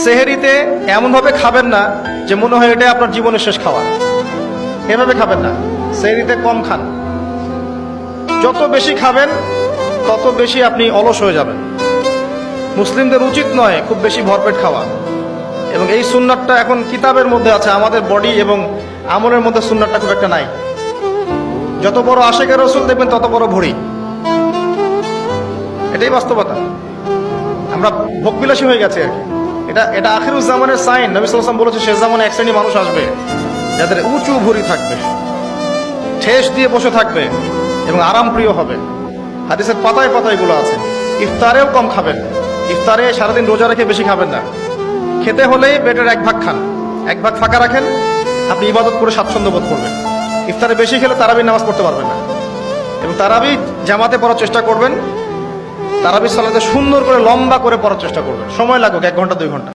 সেহেরিতে এমনভাবে খাবেন না যে মনে হয় এটা আপনার জীবনের শেষ খাওয়া। এভাবে খাবেন না, সেহেরিতে কম খান। যত বেশি খাবেন তত বেশি আপনি অলস হয়ে যাবেন। মুসলিমদের উচিত নয় খুব বেশি ভরপেট খাওয়া। এবং এই সুন্নাতটা এখন কিতাবের মধ্যে আছে, আমাদের বডি এবং আমলের মধ্যে সুন্নাতটা খুব একটা নাই। যত বড় আশেকে রসুল দেখবেন তত বড় ভরি, এটাই বাস্তবতা। আমরা ভোগবিলাসী হয়ে গেছে আর কি। এটা আখিরুজ্জামানের সাইন। নবী সাল্লাল্লাহু আলাইহি ওয়াসাল্লাম বলেছে শেষ জামানে এক শ্রেণী মানুষ আসবে যাদের উঁচু ভরি থাকবে, ঠেস দিয়ে বসে থাকবে এবং আরাম প্রিয় হবে। হাদিসের পাতায় পাতায় এগুলো আছে। ইফতারেও কম খাবেন, ইফতারে সারাদিন রোজা রেখে বেশি খাবেন না। খেতে হলেই পেটের এক ভাগ খান, এক ভাগ ফাঁকা রাখেন, আপনি ইবাদত করে স্বাচ্ছন্দ্য বোধ করবেন। ইফতারে বেশি খেলে তারাবির নামাজ পড়তে পারবেন না। এবং তারাবি জামাতে পড়ার চেষ্টা করবেন, তারাবি সালাতে সুন্দর করে লম্বা করে পড়ার চেষ্টা করবেন, সময় লাগুক 1 ঘন্টা 2 ঘন্টা।